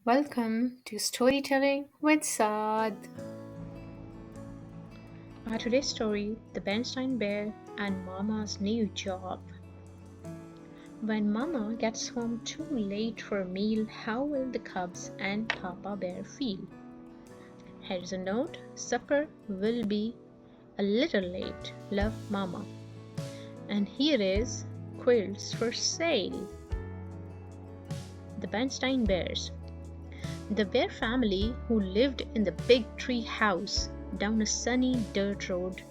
Welcome to Storytelling with Saad. Our today's story, The Berenstien Bear and Mama's New Job. When Mama gets home too late for a meal, how will the cubs and Papa Bear feel? Here's a note, supper will be a little late. Love, Mama. And here is quilts for sale. The Berenstien Bears. The Bear family, who lived in the big tree house down a sunny dirt road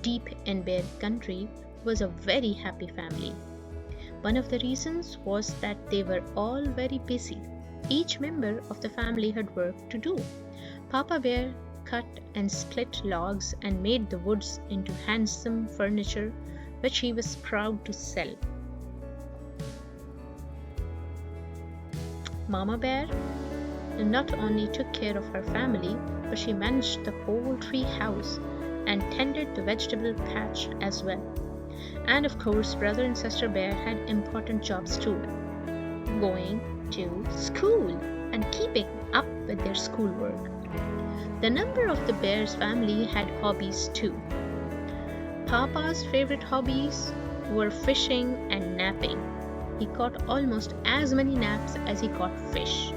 deep in bear country, was a very happy family. One of the reasons was that they were all very busy. Each member of the family had work to do. Papa Bear cut and split logs and made the woods into handsome furniture which he was proud to sell. Mama Bear not only took care of her family, but she managed the whole tree house and tended the vegetable patch as well. And of course, brother and sister bear had important jobs too, going to school and keeping up with their schoolwork. The number of the bear's family had hobbies too. Papa's favorite hobbies were fishing and napping. He caught almost as many naps as he caught fish.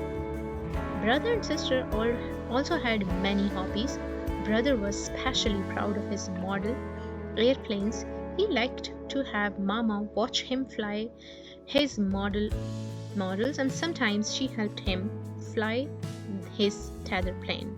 Brother and sister also had many hobbies. Brother was especially proud of his model airplanes. He liked to have Mama watch him fly his models, and sometimes she helped him fly his tether plane.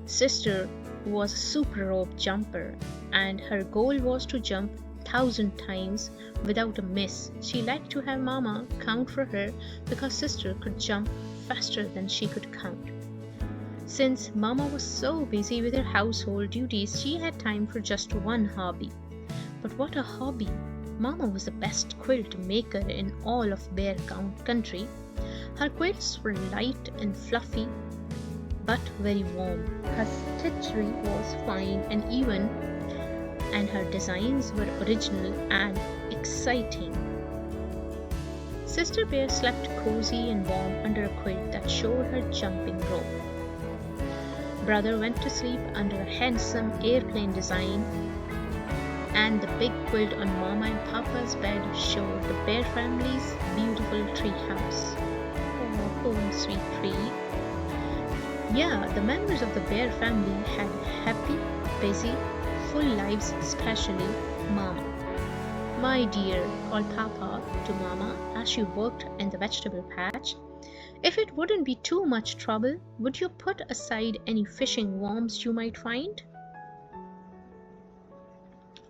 Sister was a super rope jumper, and her goal was to jump 1,000 times without a miss. She liked to have Mama count for her because sister could jump faster than she could count. Since Mama was so busy with her household duties, she had time for just one hobby. But what a hobby! Mama was the best quilt maker in all of Bear Country. Her quilts were light and fluffy, but very warm. Her stitchery was fine and even, and her designs were original and exciting. Sister Bear slept cozy and warm under a quilt that showed her jumping rope. Brother went to sleep under a handsome airplane design, and the big quilt on Mama and Papa's bed showed the Bear family's beautiful tree house. Oh, home sweet tree. Yeah, the members of the Bear family had happy, busy, full lives, especially Mama. My dear, called Papa to Mama as she worked in the vegetable patch, if it wouldn't be too much trouble, would you put aside any fishing worms you might find?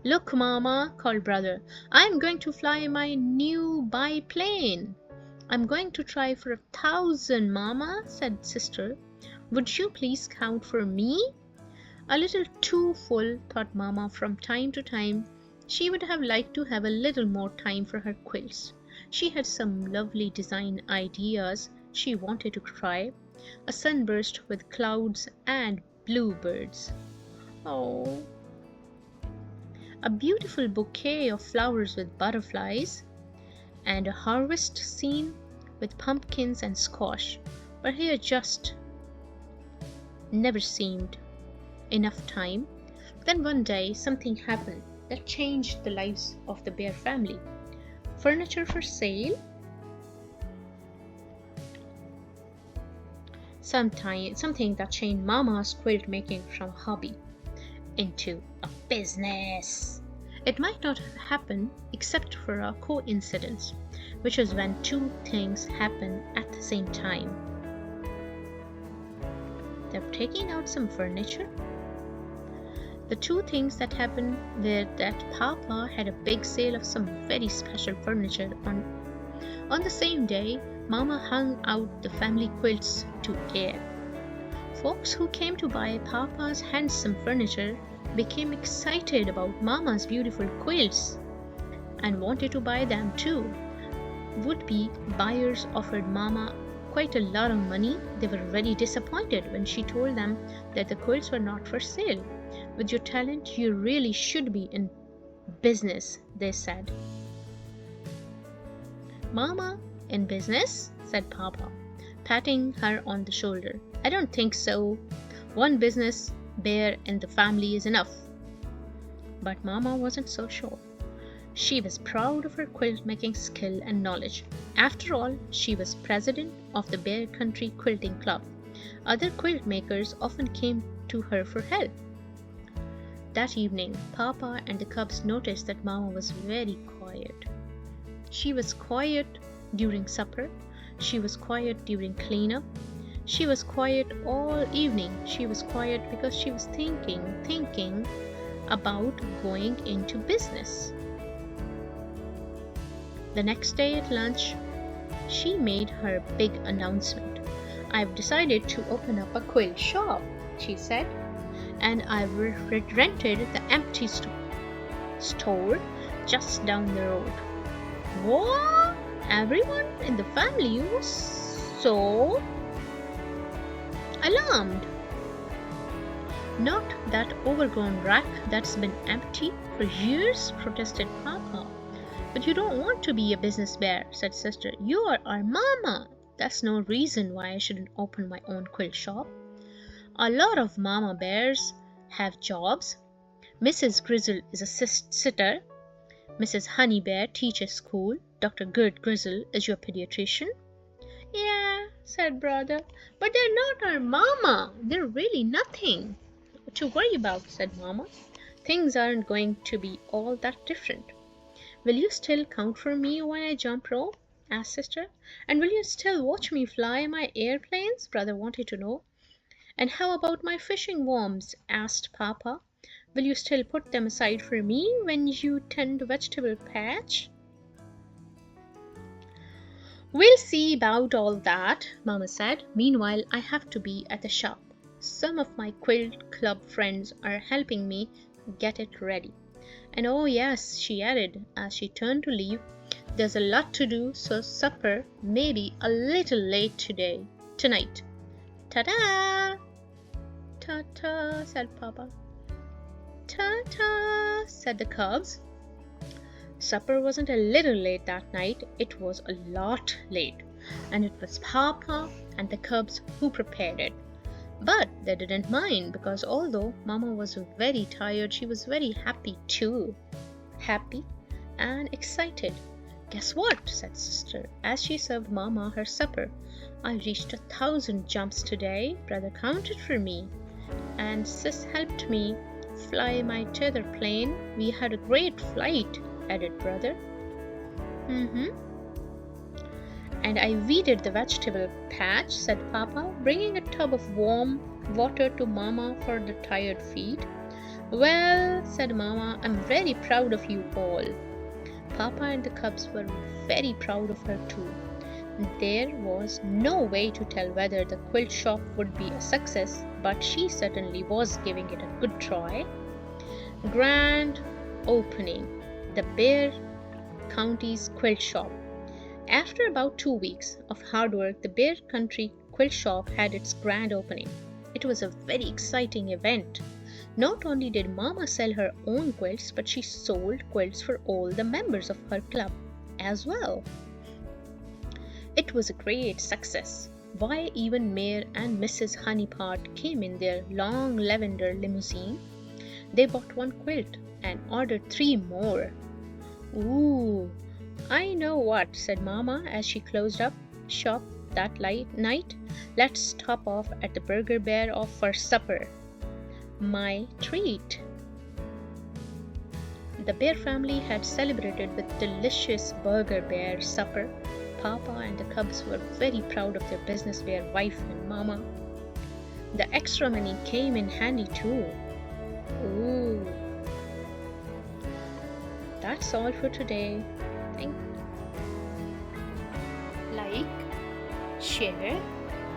Look, Mama, called brother, I'm going to fly my new biplane. I'm going to try for 1,000, Mama, said sister. Would you please count for me? A little too full, thought Mama. From time to time, she would have liked to have a little more time for her quilts. She had some lovely design ideas she wanted to try. A sunburst with clouds and bluebirds. Oh, a beautiful bouquet of flowers with butterflies, and a harvest scene with pumpkins and squash. But here just never seemed enough time. Then one day something happened that changed the lives of the Bear family. Furniture for sale? Something that changed Mama's quilt making from a hobby into a business. It might not have happened except for a coincidence, which was when two things happened at the same time. They're taking out some furniture. The two things that happened were that Papa had a big sale of some very special furniture. On the same day, Mama hung out the family quilts to air. Folks who came to buy Papa's handsome furniture became excited about Mama's beautiful quilts and wanted to buy them too. Would-be buyers offered Mama quite a lot of money. They were very disappointed when she told them that the quilts were not for sale. With your talent, you really should be in business, they said. Mama, in business? said Papa, patting her on the shoulder. I don't think so. One business bear in the family is enough. But Mama wasn't so sure. She was proud of her quilt making skill and knowledge. After all, she was president of the Bear Country Quilting Club. Other quilt makers often came to her for help. That evening, Papa and the cubs noticed that Mama was very quiet. She was quiet during supper. She was quiet during cleanup. She was quiet all evening. She was quiet because she was thinking about going into business. The next day at lunch, she made her big announcement. I've decided to open up a quilt shop, she said, and I've rented the empty store just down the road. What? Everyone in the family was so alarmed. Not that overgrown rack that's been empty for years, protested Papa. But you don't want to be a business bear, said Sister. You are our mama. That's no reason why I shouldn't open my own quilt shop. A lot of mama bears have jobs. Mrs. Grizzle is a sitter. Mrs. Honey Bear teaches school. Dr. Gert Grizzle is your pediatrician. Yeah, said Brother, but they're not our mama. They're really nothing to worry about, said Mama. Things aren't going to be all that different. Will you still count for me when I jump rope? Asked Sister. And will you still watch me fly my airplanes? Brother wanted to know. And how about my fishing worms? Asked Papa. Will you still put them aside for me when you tend the vegetable patch? We'll see about all that, Mama said. Meanwhile, I have to be at the shop. Some of my quilt club friends are helping me get it ready. And oh yes, she added as she turned to leave, there's a lot to do, so supper may be a little late tonight. Ta-da! Ta-ta, said Papa. Ta-ta, said the cubs. Supper wasn't a little late that night, it was a lot late. And it was Papa and the cubs who prepared it. But they didn't mind because although Mama was very tired, she was very happy too. Happy and excited. Guess what? Said Sister as she served Mama her supper. I reached 1,000 jumps today. Brother counted for me. And Sis helped me fly my tether plane. We had a great flight, added Brother. And I weeded the vegetable patch, said Papa, bringing a tub of warm water to Mama for the tired feet. Well, said Mama, I'm very proud of you all. Papa and the cubs were very proud of her too. There was no way to tell whether the quilt shop would be a success, but she certainly was giving it a good try. Grand opening, the Bear County's quilt shop. After about 2 weeks of hard work, the Bear Country Quilt Shop had its grand opening. It was a very exciting event. Not only did Mama sell her own quilts, but she sold quilts for all the members of her club as well. It was a great success. Why, even Mayor and Mrs. Honeypot came in their long lavender limousine. They bought one quilt and ordered 3 more. Ooh! I know what, said Mama as she closed up shop that night. Let's stop off at the Burger Bear for supper. My treat. The Bear family had celebrated with delicious Burger Bear supper. Papa and the cubs were very proud of their business bear wife and Mama. The extra money came in handy too. Ooh. That's all for today. Like, share,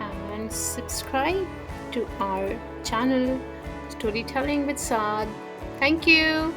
and subscribe to our channel Storytelling with Saad. Thank you.